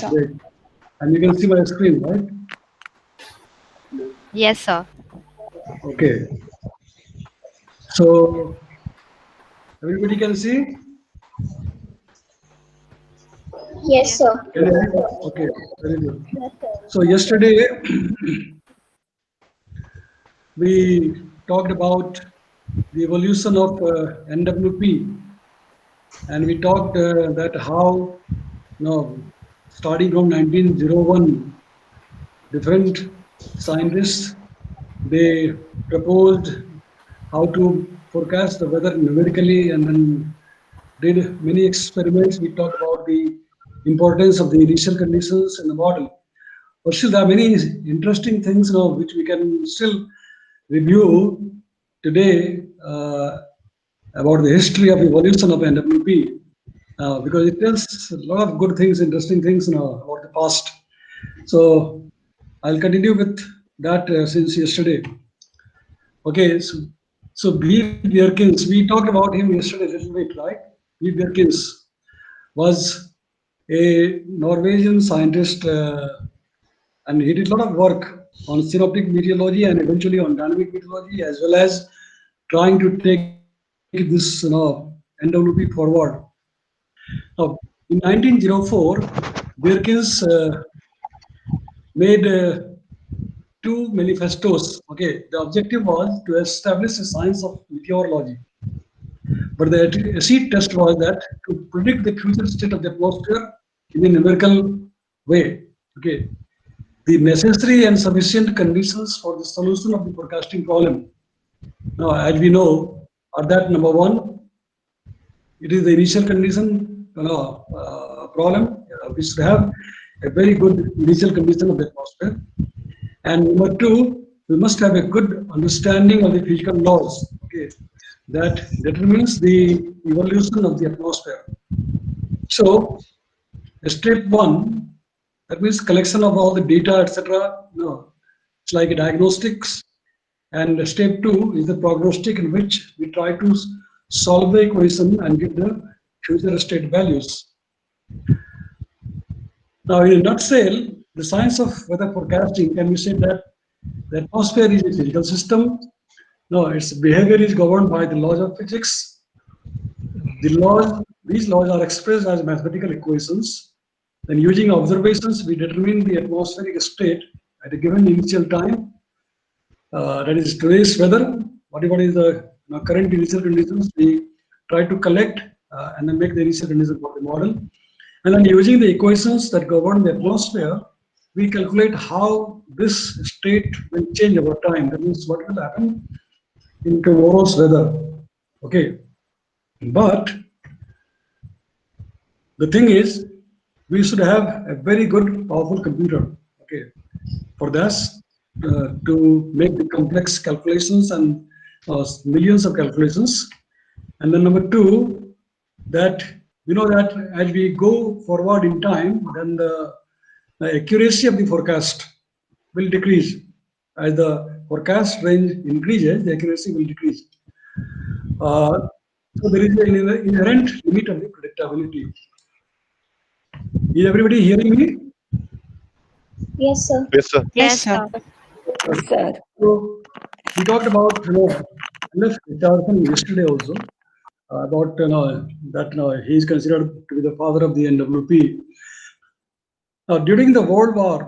Great. And you can see my screen, right? Yes, sir. Okay. So everybody can see? Yes, Yes, sir. sir. Can you? Okay, very good. So yesterday we talked about the evolution of NWP, and we talked that how, starting from 1901, different scientists, they proposed how to forecast the weather numerically, and then did many experiments. We talked about the importance of the initial conditions in the model. But still, there are many interesting things now which we can still review today about the history of evolution of NWP, because it tells a lot of good things, interesting things about the past. So I'll continue with that since yesterday. Okay, so B. Bjerkins, we talked about him yesterday a little bit, right? B. Bjerkins was a Norwegian scientist, and he did a lot of work on synoptic meteorology and eventually on dynamic meteorology, as well as trying to take this NWP forward. Now, in 1904, Bjerkins made two manifestos. Okay, the objective was to establish a science of meteorology, but the acid test was that to predict the future state of the atmosphere in a numerical way. Okay, the necessary and sufficient conditions for the solution of the forecasting problem. Now, as we know, are that number one, it is the initial condition problem. We should have a very good initial condition of the atmosphere. And number two, we must have a good understanding of the physical laws, okay, that determines the evolution of the atmosphere. So, step one, that means collection of all the data, etc. No, it's like a diagnostics. And step two is the prognostic, in which we try to solve the equation and give the future state values. Now, in a nutshell, the science of weather forecasting can be said that the atmosphere is a physical system. No, its behavior is governed by the laws of physics. These laws are expressed as mathematical equations. Then, using observations, we determine the atmospheric state at a given initial time. That is today's weather. Whatever is the current initial conditions, we try to collect and then make the initial conditions for the model. And then, using the equations that govern the atmosphere, we calculate how this state will change over time. That means what will happen in tomorrow's weather. Okay. But the thing is, we should have a very good, powerful computer. Okay. For this, to make the complex calculations and millions of calculations. And then number two, that we know that as we go forward in time, then the accuracy of the forecast will decrease. As the forecast range increases, the accuracy will decrease. So there is an inherent limit of the predictability. Is everybody hearing me? Yes, sir. Yes, sir. Yes, Yes, sir. sir. Yes, sir. So we talked about L.F. Richardson yesterday also about that he is considered to be the father of the NWP. Now, during the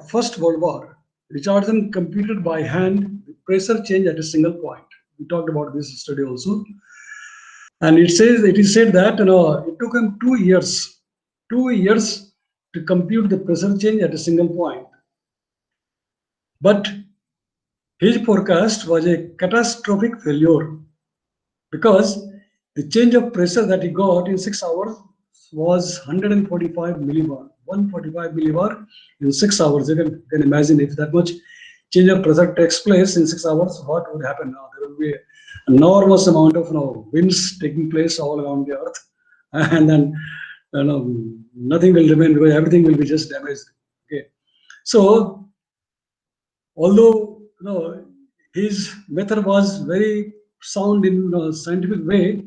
First World War, Richardson computed by hand the pressure change at a single point. We talked about this yesterday also, and it is said that it took him 2 years to compute the pressure change at a single point. But his forecast was a catastrophic failure because the change of pressure that he got in 6 hours was 145 millibar. 145 millibar in 6 hours. You can imagine if that much change of pressure takes place in 6 hours, what would happen now? There will be an enormous amount of winds taking place all around the earth, and then nothing will remain, everything will be just damaged. Okay, so although his method was very sound in a scientific way,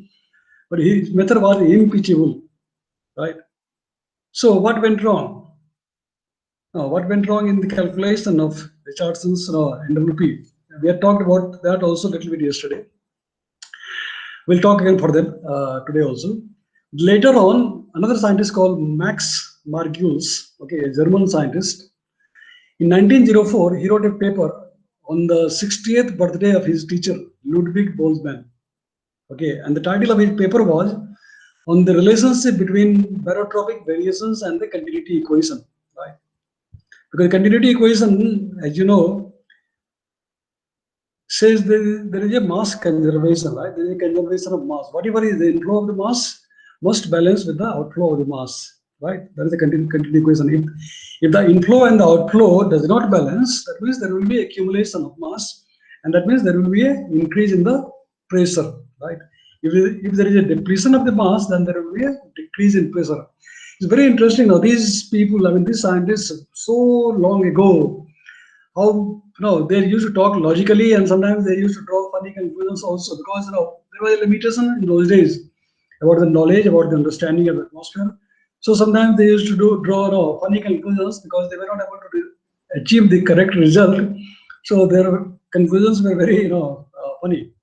but his method was impeachable, right? So what went wrong? what went wrong in the calculation of Richardson's NWP? We had talked about that also a little bit yesterday. We'll talk again for them today also. Later on, another scientist called Max Margulis, okay, a German scientist, in 1904, he wrote a paper on the 60th birthday of his teacher, Ludwig Boltzmann. Okay, and the title of his paper was on the relationship between barotropic variations and the continuity equation. Right? Because continuity equation, as you know, says there is a mass conservation, right? There is a conservation of mass. Whatever is the inflow of the mass must balance with the outflow of the mass, right? That is the continuity equation. If the inflow and the outflow does not balance, that means there will be accumulation of mass, and that means there will be an increase in the pressure, right? If there is a depletion of the mass, then there will be a decrease in pressure. It's very interesting now. These people, I mean, these scientists, so long ago, how they used to talk logically, and sometimes they used to draw funny conclusions also, because there was a limitation in those days about the knowledge, about the understanding of the atmosphere. So sometimes they used to draw funny conclusions because they were not able to achieve the correct result. So their conclusions were very funny.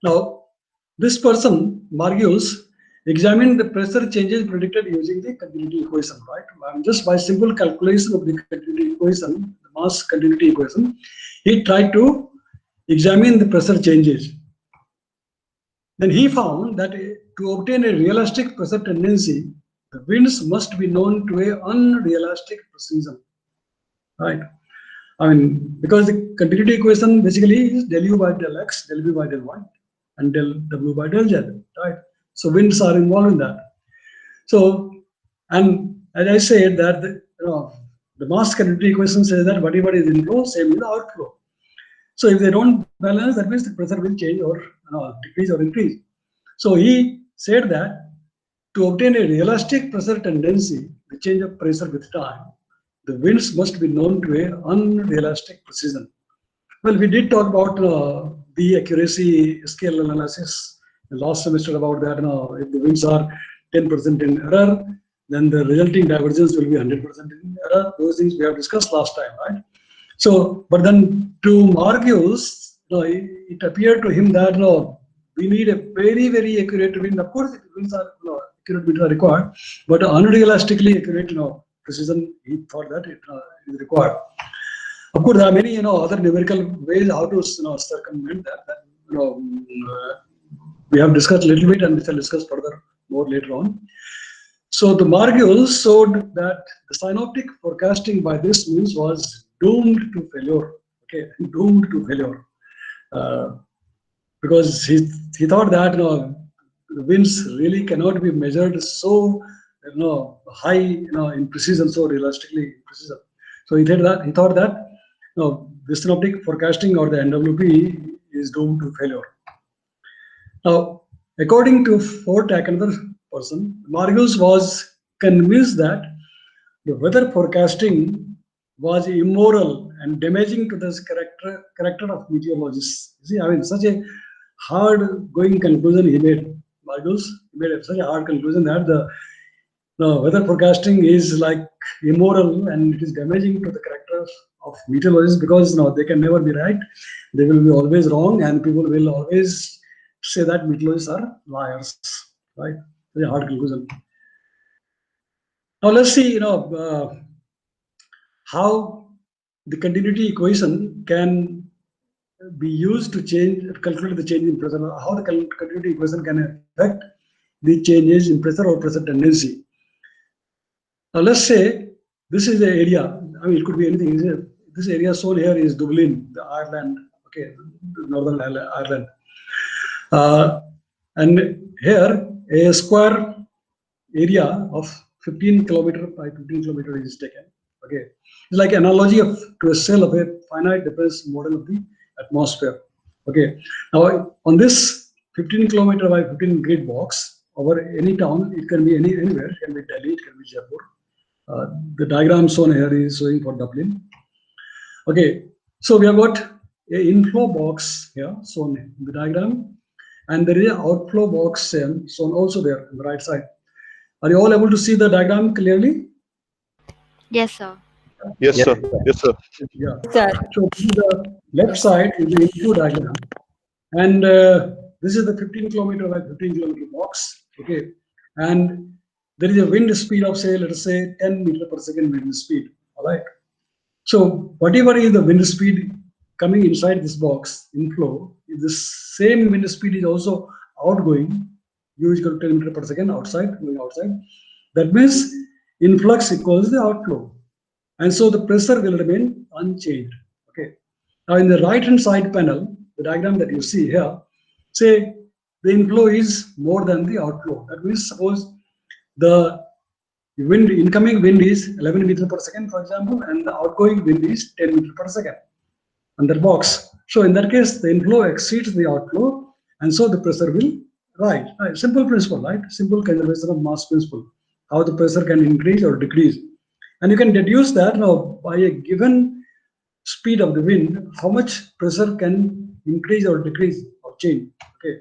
Now, this person, Margulis, examined the pressure changes predicted using the continuity equation, right? And just by simple calculation of the continuity equation, the mass continuity equation, he tried to examine the pressure changes. Then he found that to obtain a realistic pressure tendency, the winds must be known to a unrealistic precision, right? I mean, because the continuity equation basically is del U by del X, del V by del Y, and del W by del Z, right? So winds are involved in that. So, and as I said that the mass continuity equation says that whatever is inflow, same is the outflow. So if they don't balance, that means the pressure will change or decrease or increase. So he said that to obtain a realistic pressure tendency, the change of pressure with time, the winds must be known to a unrealistic precision. Well, we did talk about the accuracy scale analysis last semester about that. If the winds are 10% in error, then the resulting divergence will be 100% in error. Those things we have discussed last time, right? So, but then to Margulis, it appeared to him that we need a very, very accurate wind. Of course, winds are accurate winds are required, but unrealistically accurate precision, he thought that it is required. Of course, there are many other numerical ways how to circumvent that. We have discussed a little bit, and we shall discuss further more later on. So the Margulis showed that the synoptic forecasting by this means was doomed to failure. Okay, doomed to failure, because he thought that the winds really cannot be measured so high in precision, so realistically in precision. So he thought that the synoptic forecasting or the NWP is doomed to failure. Now, according to Fortak, another person, Margulis was convinced that the weather forecasting was immoral and damaging to the character of meteorologists. You see, I mean, such a hard-going conclusion he made. Margulis made such a hard conclusion that the weather forecasting is like immoral and it is damaging to the character of meteorologists, because they can never be right. They will be always wrong, and people will always say that meteorologists are liars, right? Very hard conclusion. Now let's see, how the continuity equation can be used to calculate the change in pressure, or how the continuity equation can affect the changes in pressure or pressure tendency. Now let's say this is the area. I mean, it could be anything. This area shown here is Dublin, the Ireland. Okay, Northern Ireland. And here a square area of 15 kilometer by 15 kilometer is taken. Okay, it's like analogy to a cell of a finite difference model of the atmosphere. Okay, now on this 15 kilometer by 15 grid box over any town, it can be anywhere. It can be Delhi, it can be Jaipur. The diagram shown here is showing for Dublin. Okay, so we have got an inflow box here shown in the diagram, and there is an outflow box shown also there on the right side. Are you all able to see the diagram clearly? Yes, sir. Yes, Yes, sir. sir. Yes, sir. Yeah. Sir. So this is the left side is the inflow diagram, and this is the 15 kilometer by 15 kilometer box. Okay, and there is a wind speed of, say, let us say 10 meter per second wind speed. All right. So whatever is the wind speed coming inside this box inflow, if the same wind speed is also outgoing, u is equal to 10 meter per second outside, going outside. That means influx equals the outflow, and so the pressure will remain unchanged. Okay. Now in the right hand side panel, the diagram that you see here, say the inflow is more than the outflow. That means suppose the wind, incoming wind is 11 meter per second, for example, and the outgoing wind is 10 meter per second on that box. So in that case, the inflow exceeds the outflow, and so the pressure will rise. Right? Simple principle, right? Simple conservation of mass principle. How the pressure can increase or decrease, and you can deduce that now by a given speed of the wind, how much pressure can increase or decrease or change. Okay.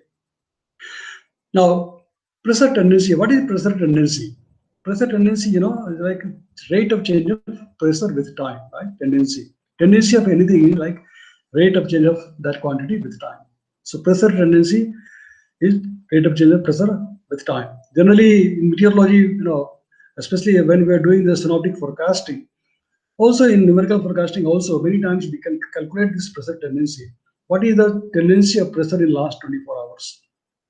Now, pressure tendency. What is pressure tendency? Pressure tendency, is like rate of change of pressure with time, right? Tendency. Tendency of anything is like rate of change of that quantity with time. So pressure tendency is rate of change of pressure with time. Generally, in meteorology, especially when we are doing the synoptic forecasting, also in numerical forecasting, also many times we can calculate this pressure tendency. What is the tendency of pressure in last 24 hours?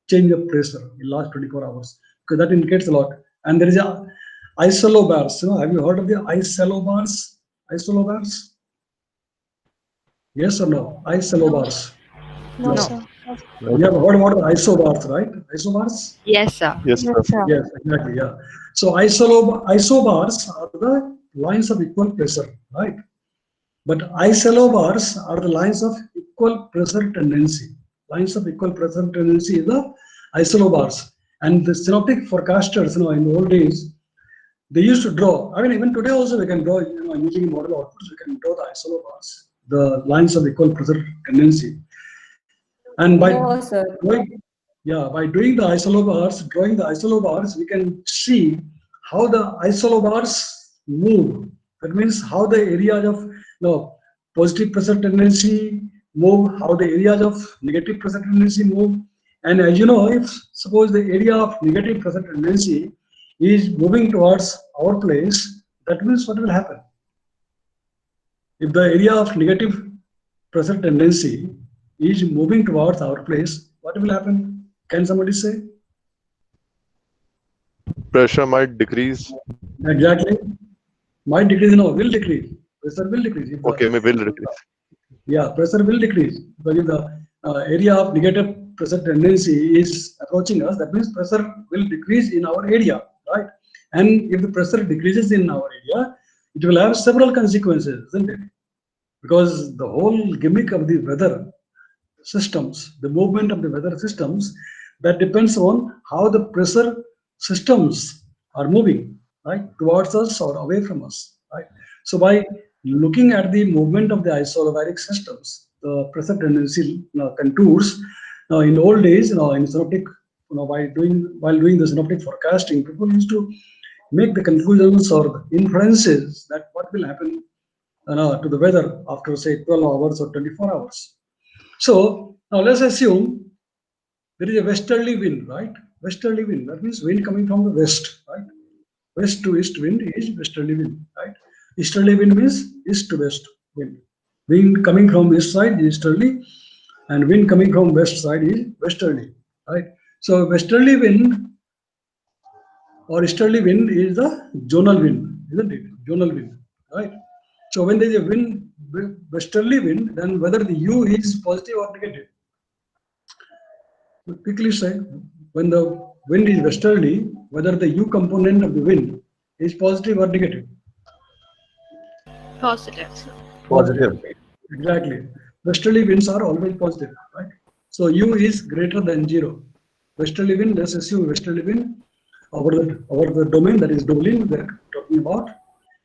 Change of pressure in last 24 hours, because that indicates a lot. And there is a isolobars. Have you heard of the isolobars? Isolobars? Yes or no? Isolobars. No, No. sir. You have heard about isobars, right? Isobars? Yes, sir. Yes, sir. Yes, exactly. Yeah. So isobars are the lines of equal pressure, right? But isolobars are the lines of equal pressure tendency. Lines of equal pressure tendency is the isolobars. And the synoptic forecasters, in the old days, they used to draw. I mean, even today also we can draw, using model outputs, we can draw the isolobars, the lines of equal pressure tendency. And by No, sir. by doing the isolobars, drawing the isolobars, we can see how the isolobars move. That means how the areas of positive pressure tendency move, how the areas of negative pressure tendency move. And as you know, if suppose the area of negative pressure tendency is moving towards our place, that means what will happen? If the area of negative pressure tendency is moving towards our place, what will happen? Can somebody say? Pressure might decrease. Exactly. Might decrease, no, will decrease. Pressure will decrease. If the- Okay, maybe will decrease. Yeah, pressure will decrease. But if the area of negative pressure tendency is approaching us, that means pressure will decrease in our area, right? And if the pressure decreases in our area, it will have several consequences, isn't it? Because the whole gimmick of the weather systems, the movement of the weather systems, that depends on how the pressure systems are moving, right, towards us or away from us, right? So by looking at the movement of the isobaric systems, the pressure tendency contours. Now, in old days, in synoptic, while doing the synoptic forecasting, people used to make the conclusions or inferences that what will happen to the weather after, say, 12 hours or 24 hours. So now let's assume there is a westerly wind, right? Westerly wind, that means wind coming from the west, right? West to east wind is westerly wind, right? Easterly wind means east to west wind. Wind coming from east side is easterly, and wind coming from west side is westerly, right? So westerly wind or easterly wind is the zonal wind, isn't it? Zonal wind, right? So when there is a wind, westerly wind, then whether the U is positive or negative. Quickly say, when the wind is westerly, whether the U component of the wind is positive or negative. Positive. Positive. Exactly. Westerly winds are always positive, right? So U is greater than 0. Westerly wind, let's assume westerly wind over the domain, that is Dublin we're talking about.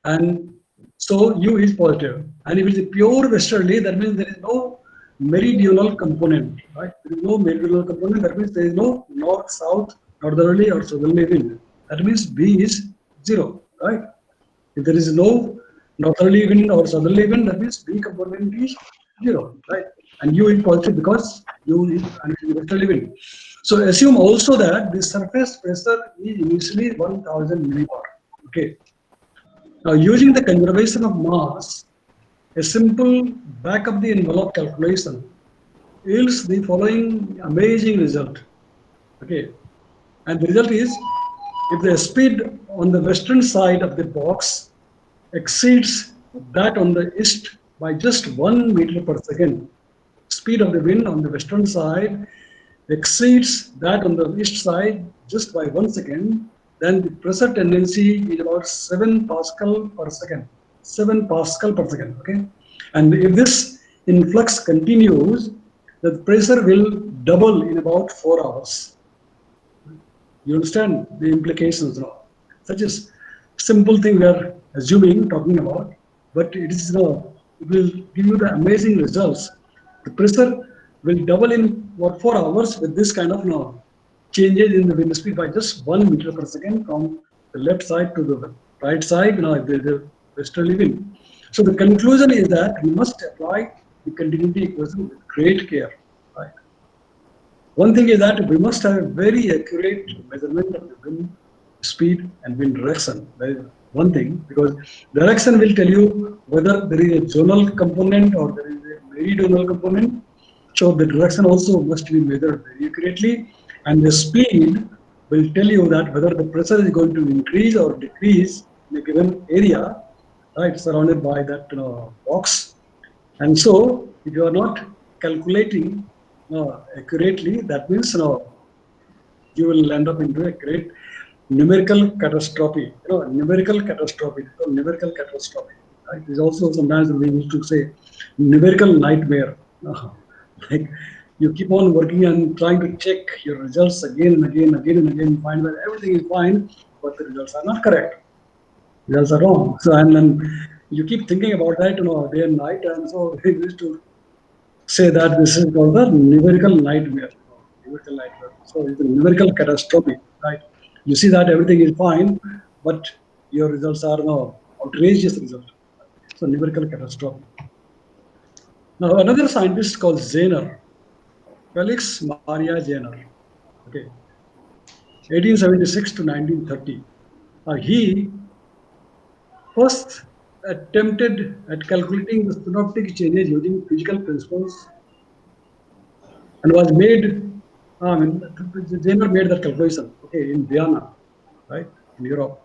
And so U is positive. And if it is pure westerly, that means there is no meridional component, right? There is no meridional component, that means there is no north, south, northerly or southerly wind. That means B is 0, right? If there is no northerly wind or southerly wind, that means B component is 0, right? And U is positive because U is westerly wind. So assume also that the surface pressure is initially 1000 millibar. Okay. Now using the conservation of mass, a simple back of the envelope calculation yields the following amazing result. Okay. And the result is, if the speed on the western side of the box exceeds that on the east by just 1 meter per second, speed of the wind on the western side exceeds that on the east side just by 1 second, then the pressure tendency is about 7 Pascal per second. 7 Pascal per second, okay? And if this influx continues, the pressure will double in about 4 hours. You understand the implications now? Such a simple thing we are assuming, talking about, but it is it will give you the amazing results. The pressure will double in 4 hours with this kind of changes in the wind speed by just 1 meter per second from the left side to the right side. The westerly wind. So the conclusion is that we must apply the continuity equation with great care. Right? One thing is that we must have a very accurate measurement of the wind speed and wind direction. That is one thing, because direction will tell you whether there is a zonal component or there is a meridional component. So the direction also must be measured very accurately, and the speed will tell you that whether the pressure is going to increase or decrease in a given area, right, surrounded by that box. And so, if you are not calculating accurately, that means you will end up into a great numerical catastrophe. Numerical catastrophe. Numerical catastrophe. Right? There's also sometimes we used to say numerical nightmare. Like you keep on working and trying to check your results again and again, find that everything is fine, but the results are not correct. Results are wrong. So and then you keep thinking about that, day and night, and so we used to say that this is called the numerical nightmare. Numerical nightmare. So it's a numerical catastrophe, right? You see that everything is fine, but your results are outrageous results. So numerical catastrophe. Now another scientist called Zener, Felix Maria Zener, okay, 1876 to 1930. He first attempted at calculating the synoptic changes using physical principles, and was made. Zener made that calculation, okay, in Vienna, right, in Europe.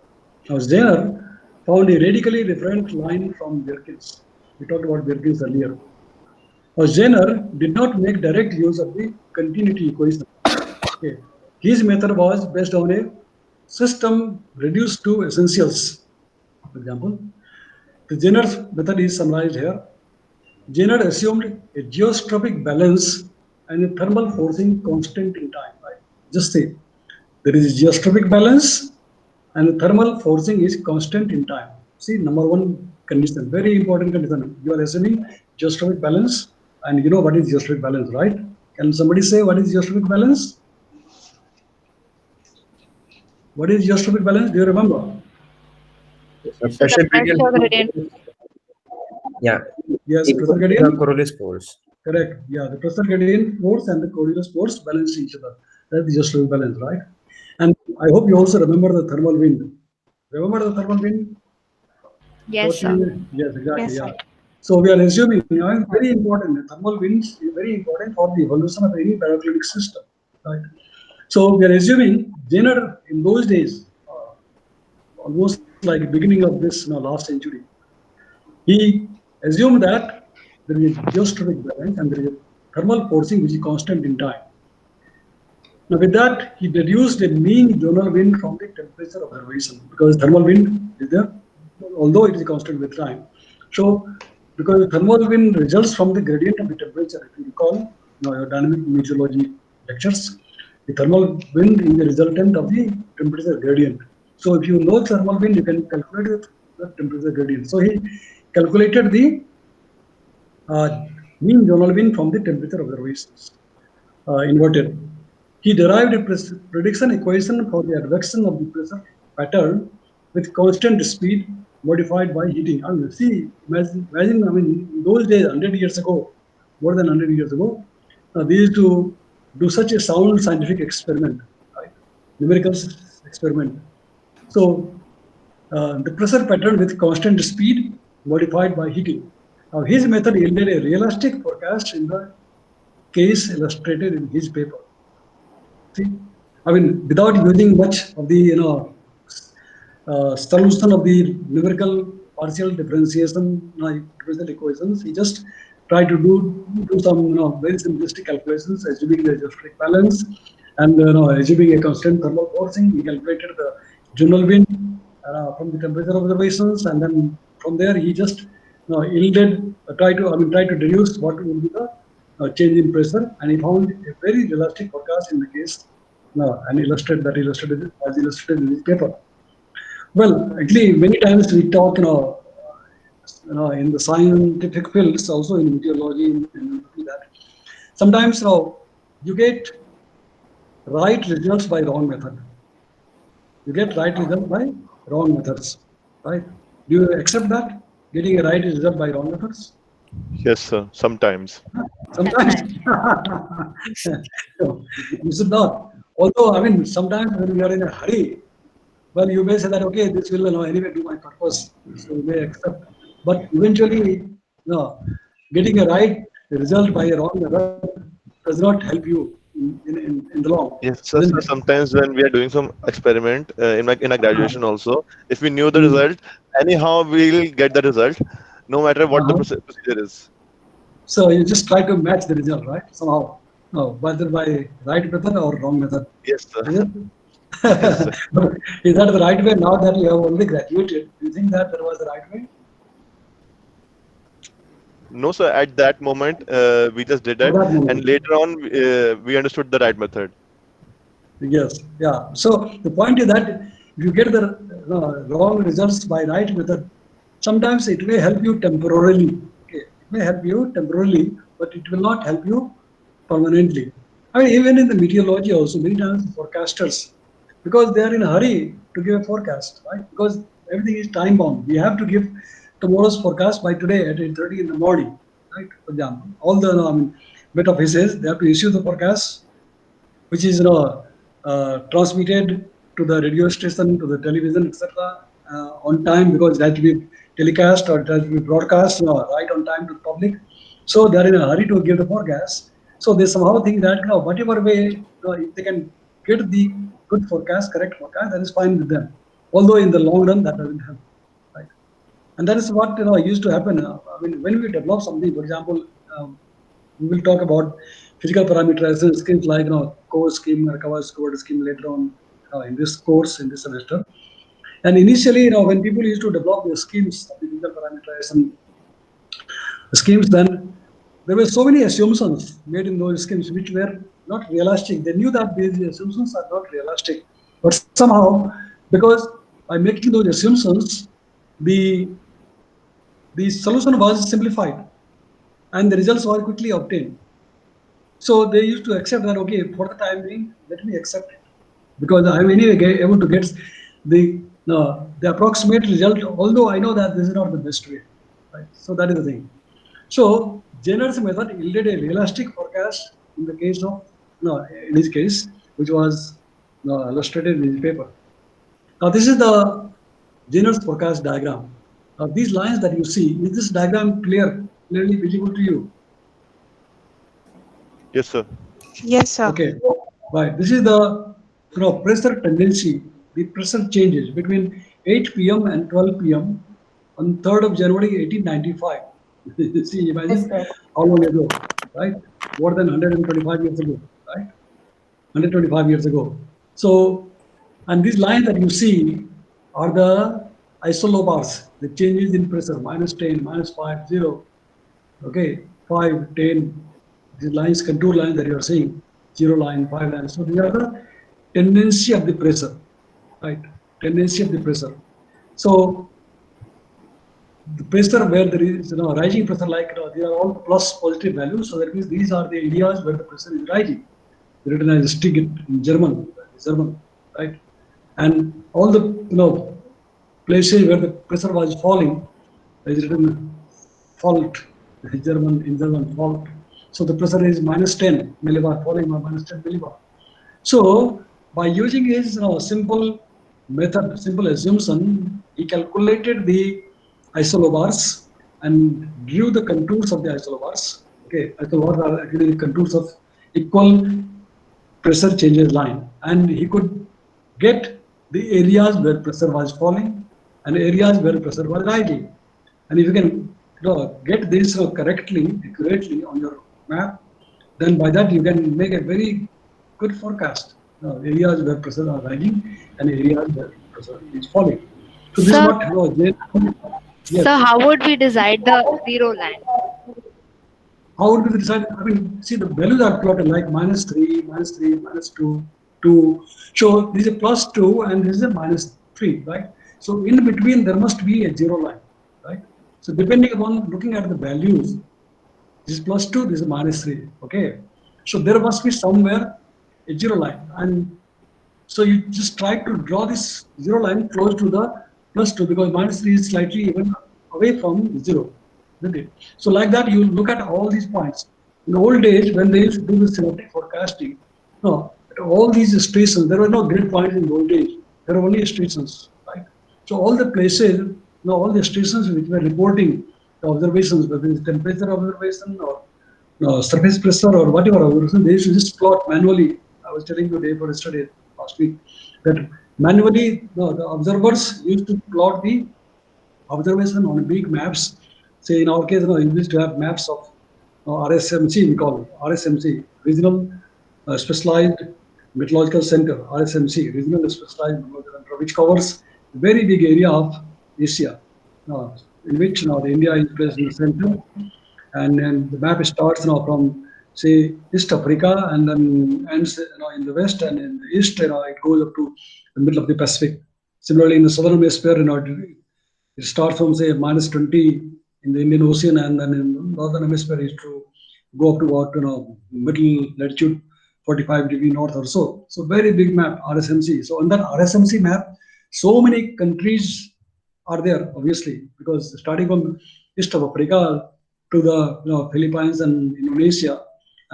Now Zener found a radically different line from Birkins. We talked about Birkins earlier. Now Zener did not make direct use of the continuity equation. Okay. His method was based on a system reduced to essentials. For example, the Zener's method is summarized here. Zener assumed a geostrophic balance and a thermal forcing constant in time. Right? Just say there is a geostrophic balance and the thermal forcing is constant in time. See, number one condition, very important condition. You are assuming geostrophic balance, and you know what is geostrophic balance, right? Can somebody say what is geostrophic balance? What is geostrophic balance? Do you remember? Pressure gradient. Yeah. Yes, pressure gradient. Coriolis force. Correct. Yeah, the pressure gradient force and the Coriolis force balance each other. That's the geostrophic balance, right? And I hope you also remember the thermal wind. Remember the thermal wind? Yes, sir. Yes, exactly. Yes, yeah. sir. So we are assuming, very important. The thermal winds is very important for the evolution of any paraclimatic system, right? So we are assuming Zener in those days, almost like beginning of this last century, he assumed that there is geostrophic balance and there is a thermal forcing which is constant in time. Now with that, he deduced a mean zonal wind from the temperature observation, because thermal wind is there, although it is constant with time. So because the thermal wind results from the gradient of the temperature, if you recall your dynamic meteorology lectures, the thermal wind is the resultant of the temperature gradient. So if you know thermal wind, you can calculate the temperature gradient. So he calculated the mean zonal wind from the temperature observations, inverted. He derived a prediction equation for the advection of the pressure pattern with constant speed modified by heating. I mean, see, imagine, I mean, in those days, 100 years ago, more than 100 years ago, they used to do such a sound scientific experiment, right? Numerical experiment. So the pressure pattern with constant speed modified by heating. Now, his method yielded a realistic forecast in the case illustrated in his paper. See, I mean, without using much of the solution of the numerical partial differentiation differential equations, he just tried to do some very simplistic calculations, assuming the geostrophic balance and assuming a constant thermal forcing. He calculated the general wind from the temperature observations, and then from there he just yielded try to deduce what will be the change in pressure, and he found a very realistic forecast in the case and illustrated as illustrated in his paper. Well, actually, many times we talk, in the scientific fields, also in meteorology, that sometimes you get right results by wrong method. You get right results by wrong methods, right? Do you accept that? Getting a right result by wrong methods? Yes, sir. Sometimes. Sometimes. No, you should not. Although, I mean, sometimes when you are in a hurry, well, you may say that, okay, this will anyway do my purpose, so you may accept. But eventually, getting a right result by a wrong method does not help you in the long. Yes, sir. So sometimes when we are doing some experiment in my graduation also, if we knew the result, anyhow we'll get the result, no matter what the procedure is. So you just try to match the result, right? Somehow, whether by right method or wrong method. Yes, sir. Is it? Is that the right way now that you have only graduated? Do you think that was the right way? No, sir. At that moment, we just did it, and later on, we understood the right method. Yes, yeah. So the point is that if you get the wrong results by right method, sometimes it may help you temporarily. Okay, it may help you temporarily, but it will not help you permanently. I mean, even in the meteorology also, many times forecasters, because they are in a hurry to give a forecast, right? Because everything is time bound. We have to give tomorrow's forecast by today at 8:30 in the morning, right? For example, all the metaphysics, they have to issue the forecast, which is transmitted to the radio station, to the television, etc. On time, because it has to be telecast or it has to be broadcast right on time to the public. So they are in a hurry to give the forecast. So they somehow think that whatever way if they can get the good forecast, correct forecast, that is fine with them. Although in the long run that doesn't happen, right? And that is what used to happen. I mean, when we develop something, for example, we will talk about physical parameterization schemes like core scheme, Merkava's core scheme later on in this course in this semester. And initially, when people used to develop the schemes of the physical parameterization schemes, then there were so many assumptions made in those schemes which were not realistic. They knew that these assumptions are not realistic, but somehow, because by making those assumptions, the solution was simplified and the results were quickly obtained. So they used to accept that, okay, for the time being, let me accept it, because I am anyway able to get the approximate result, although I know that this is not the best way, right? So that is the thing. So Jenner's method yielded a realistic forecast in the case of, in his case, which was illustrated in his paper. Now this is the Jenner's forecast diagram. Now these lines that you see, is this diagram clearly visible to you? Yes, sir. Yes, sir. Okay, right. This is the pressure tendency. The pressure changes between 8 p.m. and 12 p.m. on 3rd of January 1895. See, imagine how long ago, right? More than 125 years ago, right? 125 years ago. So, and these lines that you see are the isolobars, the changes in pressure, -10, -5, 0, okay, 5, 10. These lines, contour lines that you are seeing, 0 line, 5 lines. So these are the tendency of the pressure, right? Tendency of the pressure. So the pressure where there is rising pressure, like they are all plus positive values. So that means these are the areas where the pressure is rising. Written as Stig in German, right? And all the places where the pressure was falling, is written fault, in German fault. So the pressure is -10 millibar, falling by -10 millibar. So by using his simple method, simple assumption, he calculated the isolobars and drew the contours of the isolobars. Okay, isolobars are actually the contours of equal pressure changes line, and he could get the areas where pressure was falling and areas where pressure was rising. And if you can get this correctly, accurately on your map, then by that you can make a very good forecast. Areas where pressure are rising and areas where pressure is falling. So this is Sir, what yes. so how would we decide the zero line? How would we decide? I mean, see, the values are plotted like -3, -3, -2, 2. So this is a +2 and this is a -3, right? So in between there must be a zero line, right? So depending upon looking at the values, this is +2, this is -3, okay? So there must be somewhere a zero line, and so you just try to draw this zero line close to the +2 because -3 is slightly even away from 0, isn't it? So like that, you look at all these points. In the old days, when they used to do the synoptic forecasting, at all these stations, there were no grid points in the old days. There were only stations, right? So all the places, all the stations which were reporting the observations, whether it's temperature observation or surface pressure or whatever observation, they used to just plot manually. I was telling you day before yesterday, last week, that manually the observers used to plot the observation on big maps. Say in our case, we used to have maps of RSMC, we call it RSMC, Regional Specialized Meteorological Center, RSMC, Regional Specialized Meteorological Center, which covers a very big area of Asia, in which India is placed in the center, and then the map starts from say East Africa and then ends in the west, and in the east it goes up to the middle of the Pacific. Similarly, in the southern hemisphere, it starts from say -20 in the Indian Ocean, and then in the northern hemisphere is to go up to about middle latitude 45° north or so. So very big map, RSMC. So on that RSMC map, so many countries are there, obviously, because starting from East of Africa to the Philippines and Indonesia,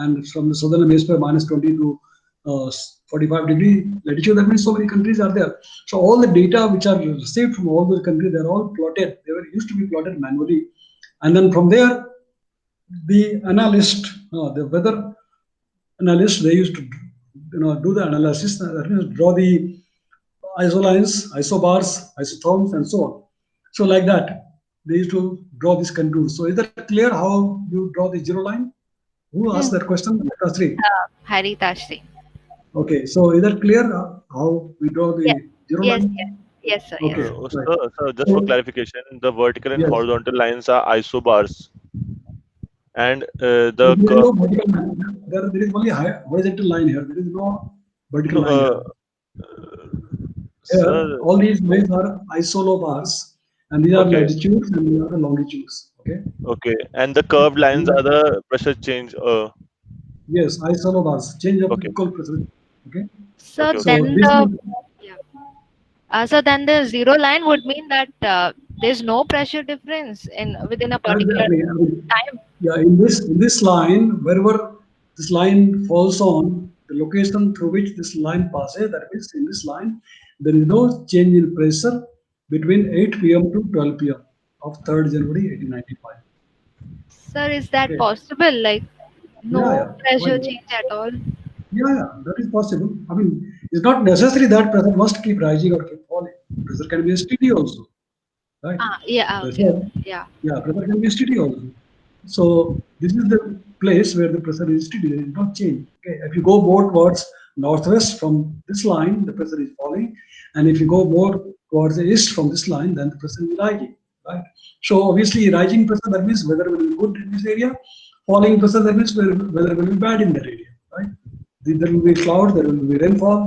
and from the southern hemisphere -20 to 45° latitude, that means so many countries are there. So all the data which are received from all those countries, they're all plotted. They were used to be plotted manually, and then from there, the analyst, the weather analyst, they used to do the analysis, that means draw the isolines, isobars, isotherms, and so on. So like that, they used to draw these contours. So is that clear how you draw the zero line? Who asked that question? Three. Haritashri. Okay, so is that clear how we draw the zero line? Yes, sir. Okay. Yes. So just for clarification, the vertical and Yes. horizontal lines are isobars, and There the is no vertical line. There is only horizontal line here. There is no vertical line here. Here, sir, all these lines are isolobars, and these are Okay. latitudes and these are the longitudes. Okay. and the curved lines are the pressure change. Yes, isolobars, change of Okay. equal pressure. Okay. So Okay, So then this so then the zero line would mean that there's no pressure difference within a particular exactly. I mean, time. yeah, in this line, wherever this line falls on, the location through which this line passes, that means in this line, there is no change in pressure between 8 p.m. to 12 p.m. of 3rd January 1895. Sir, is that Okay. possible? Like no Yeah. pressure Why? change at all? Yeah, that is possible. I mean, it's not necessary that pressure must keep rising or keep falling. Pressure can be steady also, right? Pressure, Yeah. pressure can be steady also. So this is the place where the pressure is steady. There is no change. Okay, if you go more towards northwest from this line, the pressure is falling, and if you go more towards the east from this line, then the pressure is rising. Right. So obviously, rising pressure, that means weather will be good in this area. Falling pressure, that means weather will be bad in that area. Right. There will be cloud, there will be rainfall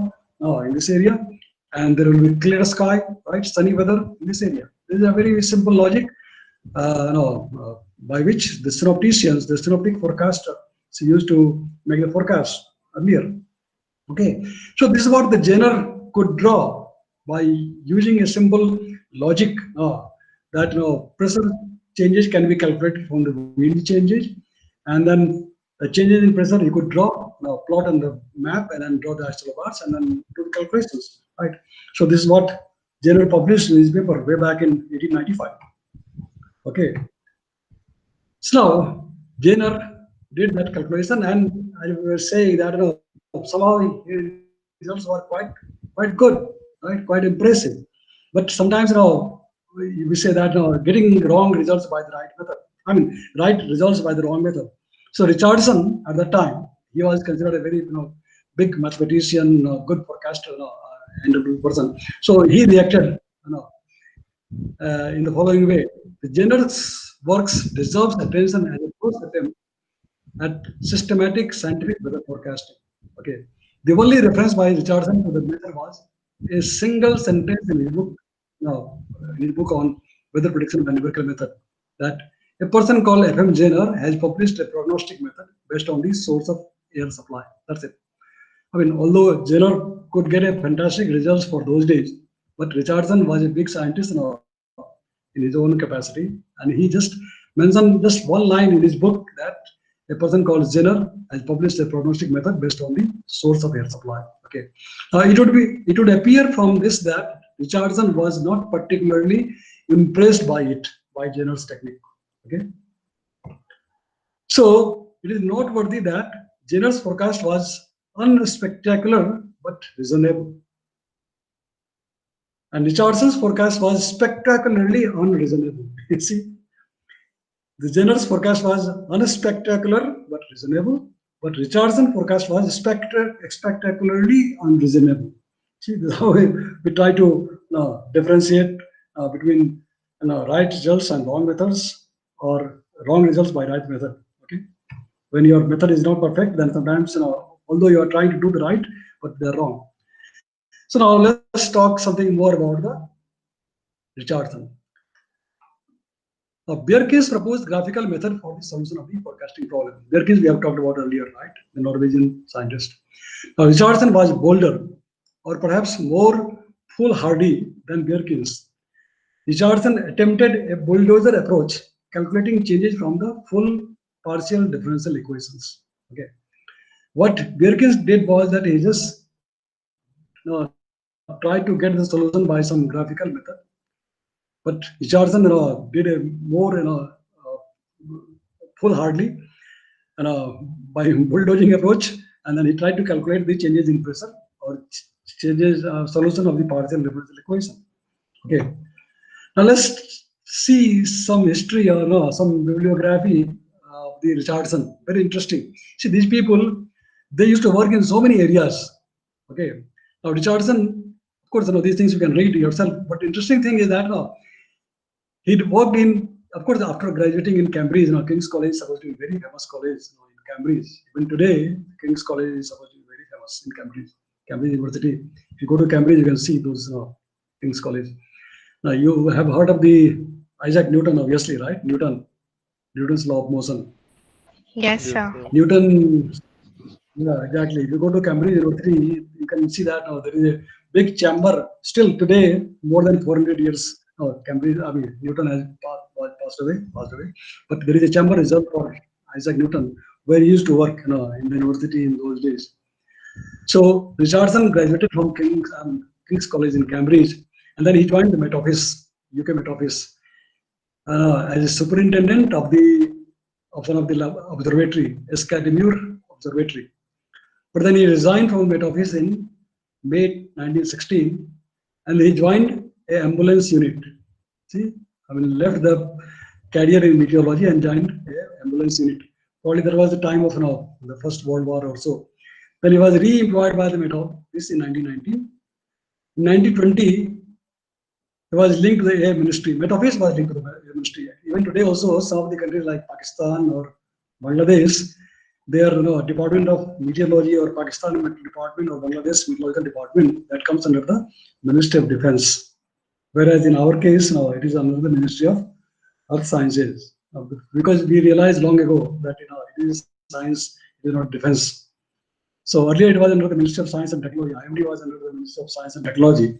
in this area, and there will be clear sky, right, sunny weather in this area. This is a very simple logic, by which the synopticians, the synoptic forecaster, used to make the forecast earlier. Okay, so this is what the Jenner could draw by using a simple logic that pressure changes can be calculated from the wind changes, and then the changes in pressure you could draw plot on the map and then draw the actual bars and then do the calculations, right? So this is what Jenner published in his paper way back in 1895. Okay, so now Jenner did that calculation, and I was saying that somehow his results were quite good, right? Quite impressive. But sometimes we say that getting wrong results by the right method. I mean, right results by the wrong method. So Richardson at that time, he was considered a very big mathematician, good forecaster, and person. So he reacted in the following way: the Jenner's works deserves attention as a first attempt at systematic scientific weather forecasting. Okay, the only reference by Richardson to the method was a single sentence in his book, on weather prediction by numerical method, that a person called F.M. Jenner has published a prognostic method based on the source of air supply. That's it. I mean, although Jenner could get a fantastic results for those days, but Richardson was a big scientist in his own capacity, and he just mentioned just one line in his book that a person called Jenner has published a prognostic method based on the source of air supply. Okay, it would appear from this that Richardson was not particularly impressed by Jenner's technique. Okay, so it is noteworthy that Jenner's forecast was unspectacular but reasonable, and Richardson's forecast was spectacularly unreasonable. You see, the Jenner's forecast was unspectacular but reasonable, but Richardson's forecast was spectacularly unreasonable. See, this is how we try to differentiate between right results and wrong methods, or wrong results by right method. Okay, when your method is not perfect, then sometimes although you are trying to do the right, but they are wrong. So now let's talk something more about the Richardson. Bjerknes proposed graphical method for the solution of the forecasting problem. Bjerknes we have talked about earlier, right? The Norwegian scientist. Now Richardson was bolder, or perhaps more foolhardy than Bjerknes. Richardson attempted a bulldozer approach, calculating changes from the full partial differential equations. Okay. What Bjerknes did was that he just tried to get the solution by some graphical method. But Richardson did a more foolhardy by bulldozing approach, and then he tried to calculate the changes in pressure or changes solution of the partial differential equation. Okay, now let's see some history or some bibliography of the Richardson. Very interesting. See, these people, they used to work in so many areas. Okay, now Richardson, of course, these things you can read yourself. But interesting thing is that he worked in, of course, after graduating in Cambridge, King's College is supposed to be a very famous college in Cambridge. Even today, King's College is supposed to be very famous in Cambridge University. If you go to Cambridge, you can see those King's College. Now, you have heard of the Isaac Newton, obviously, right? Newton's law of motion. Yes, sir. Newton, yeah, exactly. If you go to Cambridge University, you can see that there is a big chamber. Still today, more than 400 years. Cambridge, Newton has passed away. But there is a chamber reserved for Isaac Newton, where he used to work in the university in those days. So Richardson graduated from King's College in Cambridge, and then he joined the Met Office, UK Met Office, as a superintendent of one of the observatory, Skadimur Observatory. But then he resigned from Met Office in May 1916, and he joined an ambulance unit. See, left the career in meteorology and joined an ambulance unit. Probably there was a time of the First World War or so. Then he was re-employed by the Met Office in 1919. In 1920, he was linked to the Air Ministry. Met Office was linked to the Air Ministry. Even today also, some of the countries like Pakistan or Bangladesh, their Department of Meteorology, or Pakistan Department, or Bangladesh Meteorological Department, that comes under the Ministry of Defense. Whereas in our case now, it is under the Ministry of Earth Sciences, because we realized long ago that it is science, it is not defense. So earlier it was under the Ministry of Science and Technology. IMD was under the Ministry of Science and Technology.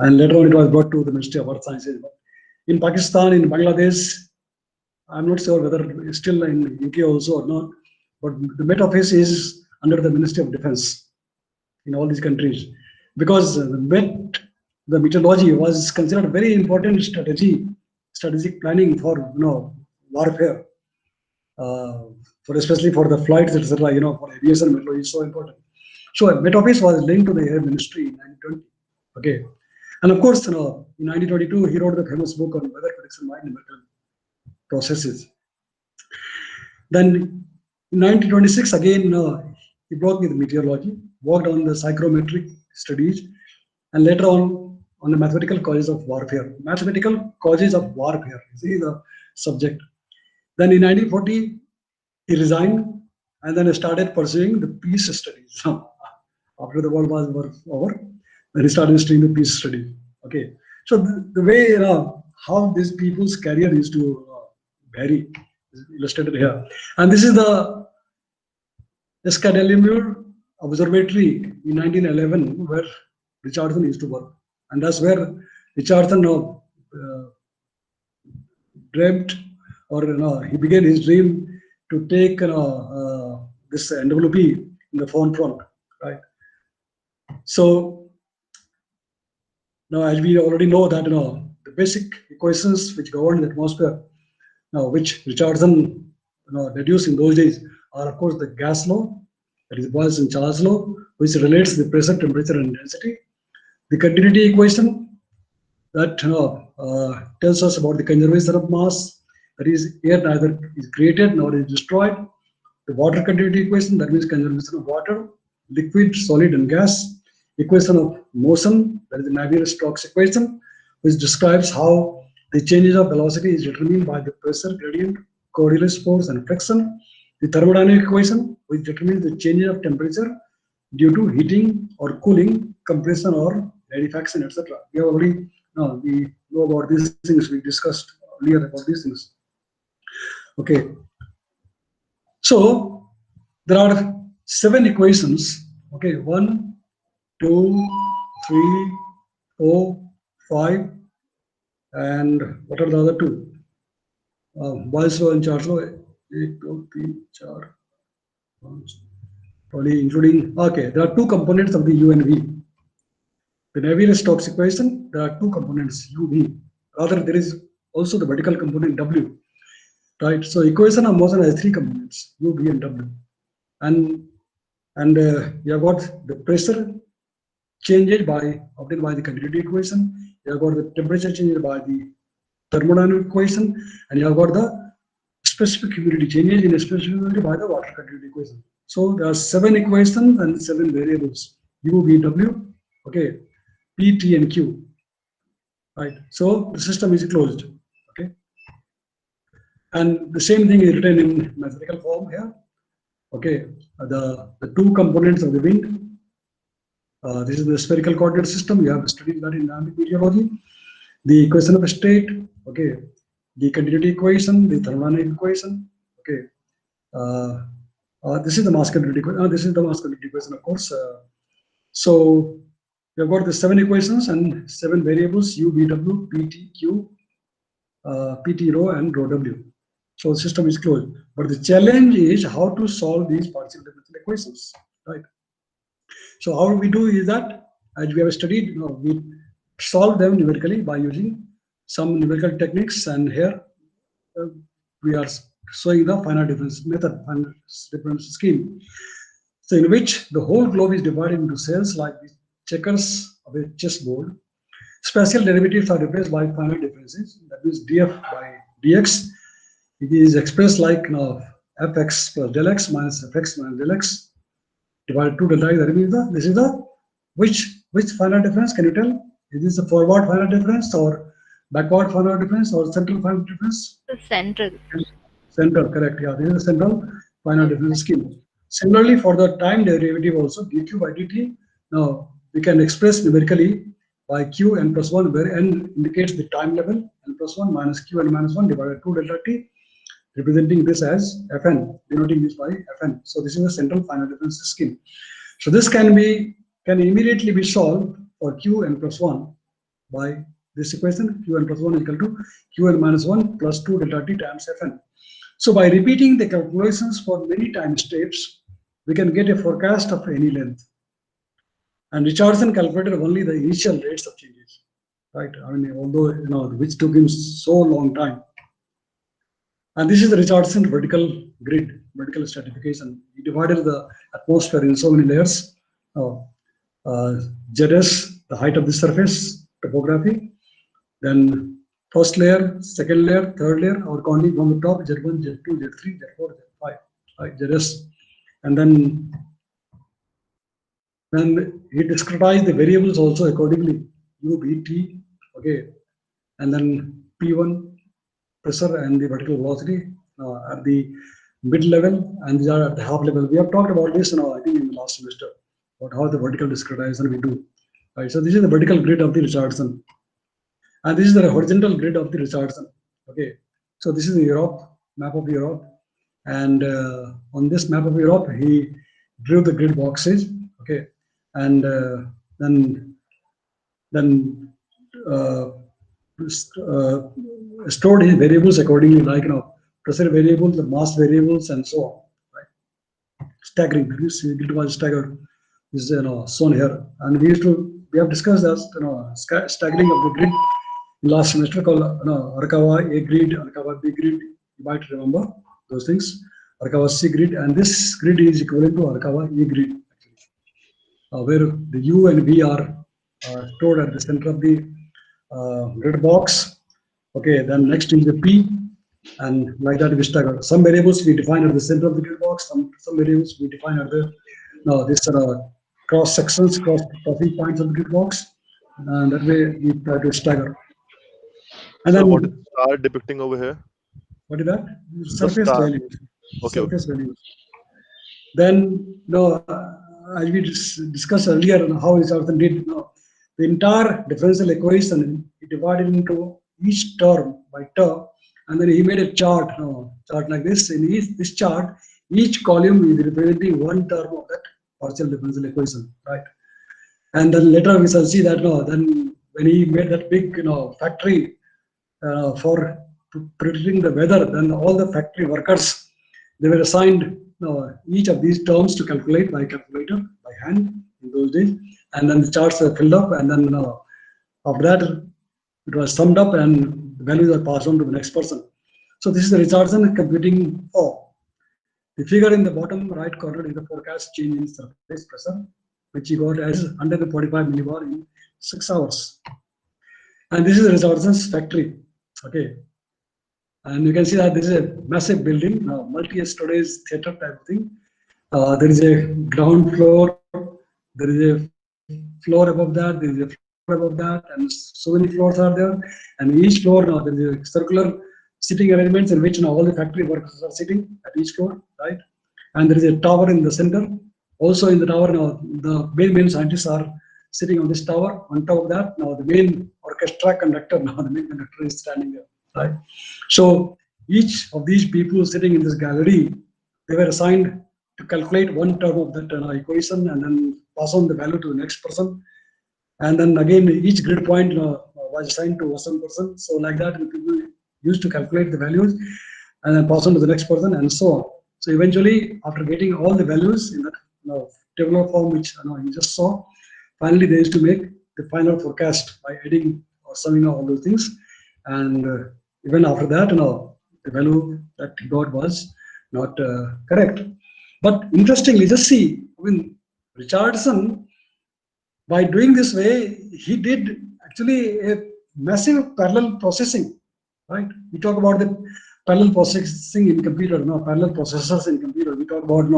and later on it was brought to the Ministry of Earth Sciences. But in Pakistan, in Bangladesh, I'm not sure whether it's still in UK also or not, but the Met Office is under the Ministry of Defense in all these countries, because the meteorology was considered a very important strategic planning for warfare, for especially for the flights, etc. For aviation, meteorology is so important. So Met Office was linked to the Air Ministry in 1920. Okay, and of course, in 1922 he wrote the famous book on weather prediction by numerical processes. Then in 1926 again he brought with meteorology, worked on the psychrometric studies, and later on the mathematical causes of warfare. Mathematical causes of warfare, see the subject. Then in 1940 he resigned and then started pursuing the peace studies. After the World War over, then he started studying the peace studies. Okay, so the way how these people's career is to vary is illustrated here, and this is the Escadalimur Observatory in 1911, where Richardson used to work, and that's where Richardson dreamt, or he began his dream to take this NWP in the forefront, right? So now, as we already know that the basic equations which govern the atmosphere, which Richardson deduced in those days, are of course the gas law, that is Boyle's and Charles law, which relates the pressure, temperature, and density. The continuity equation that tells us about the conservation of mass, that is air neither is created nor is destroyed. The water continuity equation, that means conservation of water, liquid, solid, and gas. Equation of motion, that is the Navier-Stokes equation, which describes how the changes of velocity is determined by the pressure gradient, Coriolis force, and friction. The thermodynamic equation, which determines the change of temperature due to heating or cooling, compression or rarefaction, etc. We have already we know about these things. We discussed earlier about these things. Okay. So there are 7 equations. Okay, 1, 2, 3, 4, 5, and what are the other 2? Boyle's law and Charles law. 1, 2, 3, 4, 5, probably including. Okay, there are 2 components of the U and V. The Navier-Stokes equation, there are 2 components, U, V. Rather, there is also the vertical component W. Right. So equation of motion has 3 components, U, V, and W. And you have got the pressure changed obtained by the continuity equation. You have got the temperature changed by the thermodynamic equation, and you have got the specific humidity changes in specific humidity by the water continuity equation. So there are 7 equations and 7 variables, U, V, W, okay, P, T, and Q. Right. So the system is closed. Okay. And the same thing is written in mathematical form here. Okay. The 2 components of the wind. This is the spherical coordinate system. You have studied that in dynamic meteorology. The equation of a state. Okay. The continuity equation, the thermodynamic equation. Okay. This is the mass continuity equation. This is the mass continuity equation, of course. So we have got the 7 equations and 7 variables: U, V, W, P, T, Q, P, T, rho, and rho W. So the system is closed. But the challenge is how to solve these partial differential equations, right? So how we do is that, as we have studied, we solve them numerically by using some numerical techniques, and here we are showing the finite difference method, finite difference scheme. So in which the whole globe is divided into cells like the checkers of a chessboard. Spatial derivatives are replaced by finite differences. That means df by dx. It is expressed like fx plus del x minus fx minus del x divided 2 delta x. That means this is the which finite difference? Can you tell? Is this a forward finite difference or backward finite difference or central finite difference? The central. Central, correct. Yeah, this is the central finite difference scheme. Similarly, for the time derivative also, dq by dt. Now we can express numerically by q n plus 1, where n indicates the time level, n plus 1 minus q n minus 1 divided 2 delta t, representing this as fn, denoting this by fn. So this is the central finite difference scheme. So this can immediately be solved for q n plus 1 by this equation, Qn plus 1 equal to Qn minus 1 plus 2 delta T times Fn. So by repeating the calculations for many time steps, we can get a forecast of any length. And Richardson calculated only the initial rates of changes, right? I mean, although, which took him so long time. And this is the Richardson vertical grid, vertical stratification. He divided the atmosphere in so many layers. ZS, the height of the surface, topography. Then first layer, second layer, third layer, or counting from the top, Z1, Z2, Z3, Z4, Z5, right, ZS. And then he discretized the variables also accordingly, U, B, T, okay. And then P1, pressure and the vertical velocity at the mid level, and these are at the half level. We have talked about this, I think in the last semester, about how the vertical discretization we do. Right, so this is the vertical grid of the Richardson, and this is the horizontal grid of the Richardson. Okay, so this is the Europe, map of Europe, and on this map of Europe, he drew the grid boxes. Okay, and then stored his variables accordingly, like pressure variables, the mass variables, and so on. Right? Staggering. This grid was staggered. This is shown here, and we have discussed that staggering of the grid in last semester called Arakawa A grid, Arakawa B grid. You might remember those things. Arakawa C grid, and this grid is equivalent to Arakawa E grid, actually, where the U and V are stored at the center of the grid box. Okay, then next is the P, and like that we stagger. Some variables we define at the center of the grid box. Some variables we define at the this cross sections, cross crossing points of the grid box, and that way we try to stagger. And so then what is the star depicting over here? What is that? Surface star. values. Okay, Surface values. Then as we discussed earlier, how Richardson did the entire differential equation, he divided into each term by term, and then he made a chart like this. In this chart, each column is representing one term of that partial differential equation, right? And then later we shall see that then when he made that big factory for predicting the weather, then all the factory workers, they were assigned each of these terms to calculate by calculator, by hand in those days, and then the charts were filled up, and then after that it was summed up and the values are passed on to the next person. So this is the Richardson computing form. The figure in the bottom right corner is the forecast change in surface pressure, which he got as 145 millibar in 6 hours. And this is Richardson's factory. Okay. And you can see that this is a massive building, multi-storage theater type of thing. There is a ground floor, there is a floor above that, there is a floor above that, and so many floors are there. And each floor there is a circular sitting arrangements in which all the factory workers are sitting at each floor, right? And there is a tower in the center. Also in the tower, the main scientists are sitting on this tower. On top of that, the main orchestra conductor, the main conductor is standing there, right? So each of these people sitting in this gallery, they were assigned to calculate one term of that equation and then pass on the value to the next person. And then again, each grid point was assigned to one person. So like that, people used to calculate the values and then pass on to the next person and so on. So eventually, after getting all the values in that tabular form, which you just saw, finally they used to make the final forecast by adding or summing all those things. And even after that, the value that he got was not correct. But interestingly, just see, Richardson, by doing this way, he did actually a massive parallel processing, right? We talk about the parallel processing in computer, parallel processors in computer. We talk about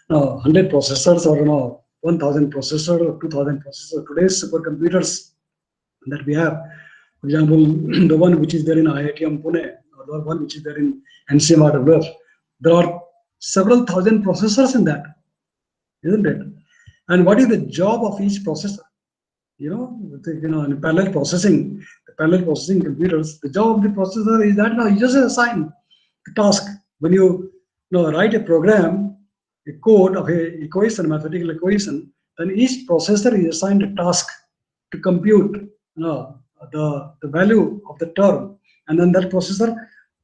100 processors or 1000 processors or 2000 processors. Today's supercomputers that we have, for example, the one which is there in IITM Pune, or the one which is there in NCMRWF, there are several thousand processors in that, isn't it? And what is the job of each processor? In parallel processing, the parallel processing computers, the job of the processor is that you just assign the task. When you write a program, a code of a equation, mathematical equation, then each processor is assigned a task to compute the value of the term, and then that processor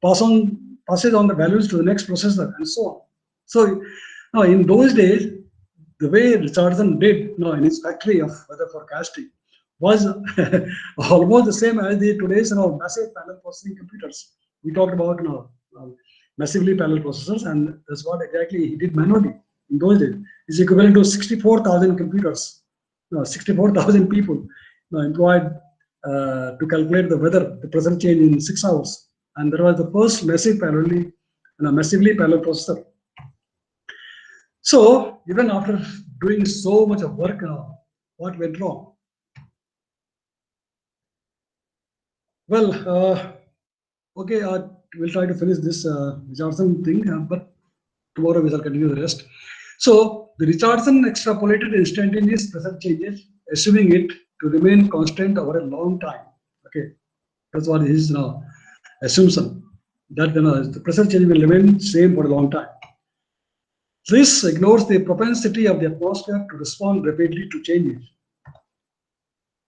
passes on the values to the next processor, and so on. So now in those days, the way Richardson did in his factory of weather forecasting was almost the same as the today's massive parallel processing computers. We talked about massively parallel processors, and that's what exactly he did manually in those days. Is equivalent to 64,000 computers, 64,000 people employed to calculate the weather, the pressure change in 6 hours. And that was the first massively parallel processor. So even after doing so much of work, what went wrong? Well, okay, we'll try to finish this Richardson thing, but tomorrow we shall continue the rest. So the Richardson extrapolated instantaneous pressure changes, assuming it to remain constant over a long time. Okay, that's what his assumption, that the pressure change will remain same for a long time. This ignores the propensity of the atmosphere to respond rapidly to changes.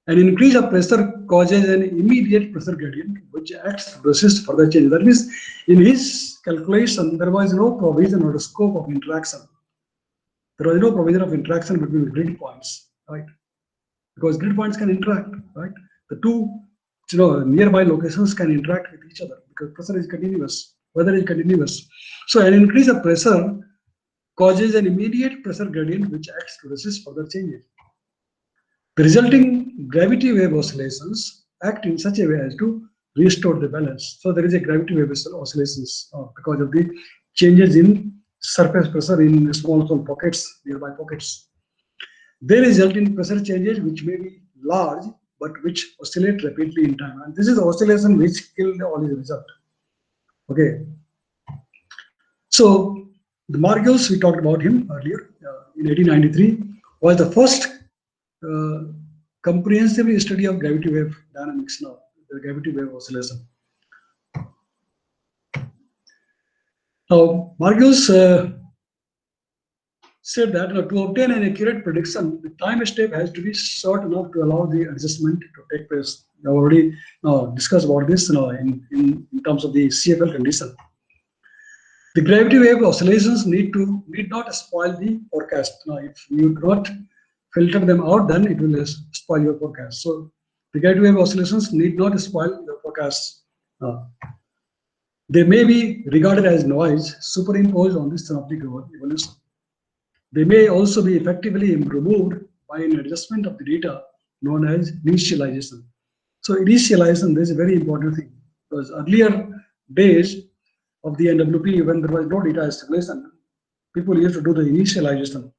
An increase of pressure causes an immediate pressure gradient, which acts to resist further change. That means, in his calculation, there was no provision or scope of interaction. There was no provision of interaction between the grid points, right? Because grid points can interact, right? The two, nearby locations can interact with each other because pressure is continuous, weather is continuous. So, an increase of pressure causes an immediate pressure gradient, which acts to resist further changes. The resulting gravity wave oscillations act in such a way as to restore the balance. So there is a gravity wave oscillations because of the changes in surface pressure in small pockets, nearby pockets. They result in pressure changes which may be large but which oscillate rapidly in time. And this is the oscillation which killed all his result. Okay. So the Margulis, we talked about him earlier in 1893, was the first comprehensive study of gravity wave dynamics, the gravity wave oscillation. Now, Margulis said that to obtain an accurate prediction, the time step has to be short enough to allow the adjustment to take place. We have already discussed about this in terms of the CFL condition. The gravity wave oscillations need not spoil the forecast. Now, if you do not filter them out, then it will spoil your forecast. So the gravity wave oscillations need not spoil your forecast. They may be regarded as noise superimposed on this synoptic evolution. They may also be effectively removed by an adjustment of the data known as initialization. So initialization is a very important thing, because earlier days of the NWP, when there was no data estimation, people used to do the initialization.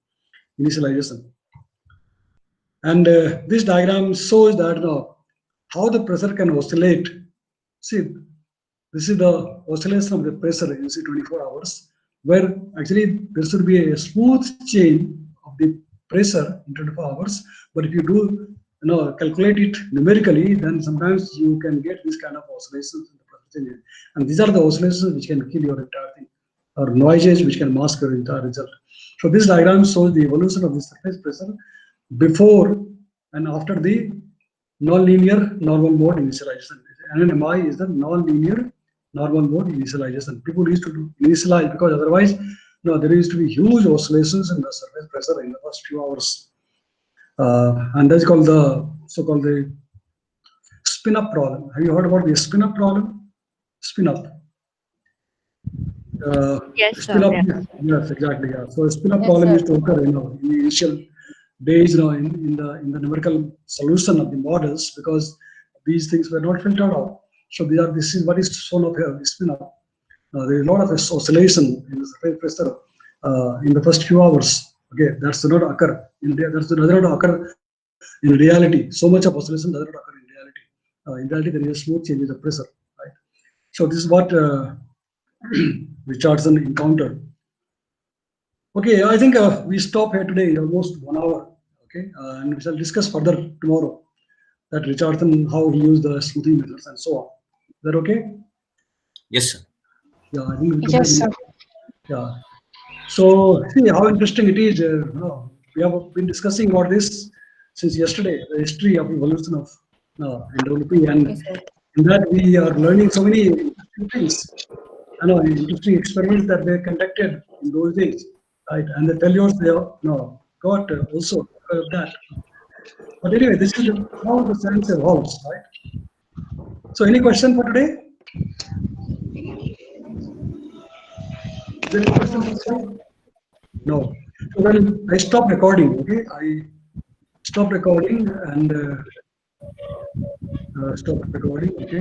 And this diagram shows that how the pressure can oscillate. See, this is the oscillation of the pressure in 24 hours, where actually there should be a smooth change of the pressure in 24 hours. But if you do calculate it numerically, then sometimes you can get this kind of oscillations in the pressure changes. And these are the oscillations which can kill your entire thing, or noises which can mask your entire result. So this diagram shows the evolution of the surface pressure before and after the nonlinear normal mode initialization. NNMI is the nonlinear normal mode initialization. People used to initialize because otherwise there used to be huge oscillations in the surface pressure in the first few hours. And that's called the so-called the spin-up problem. Have you heard about the spin-up problem? Spin-up. Yes, spin-up. sir. Yes, exactly. Yeah. So spin-up Yes, problem sir. used to occur in the initial days, in the numerical solution of the models, because these things were not filtered out. So this is what is shown up here, the spin-up. There is a lot of oscillation in the surface pressure in the first few hours. Okay, that does not occur in reality. So much of oscillation does not occur in reality. In reality, there is a smooth change of pressure, right? So this is what Richardson encountered. Okay, I think we stop here today, almost 1 hour. Okay, and we shall discuss further tomorrow that Richardson, how he used the smoothing methods and so on. Is that okay? Yes, sir. Yeah, I think we could Yes, sir. Yeah. So see how interesting it is. We have been discussing about this since yesterday, the history of evolution of NWP, and Yes, sir. in that we are learning so many interesting things. Interesting experiments that were conducted in those days, right? And the failures they got also that. But anyway, this is how the science evolves, right? So, any question for today? Is there any question for today? No. So then I stop recording. Okay, I stop recording and stop recording. Okay.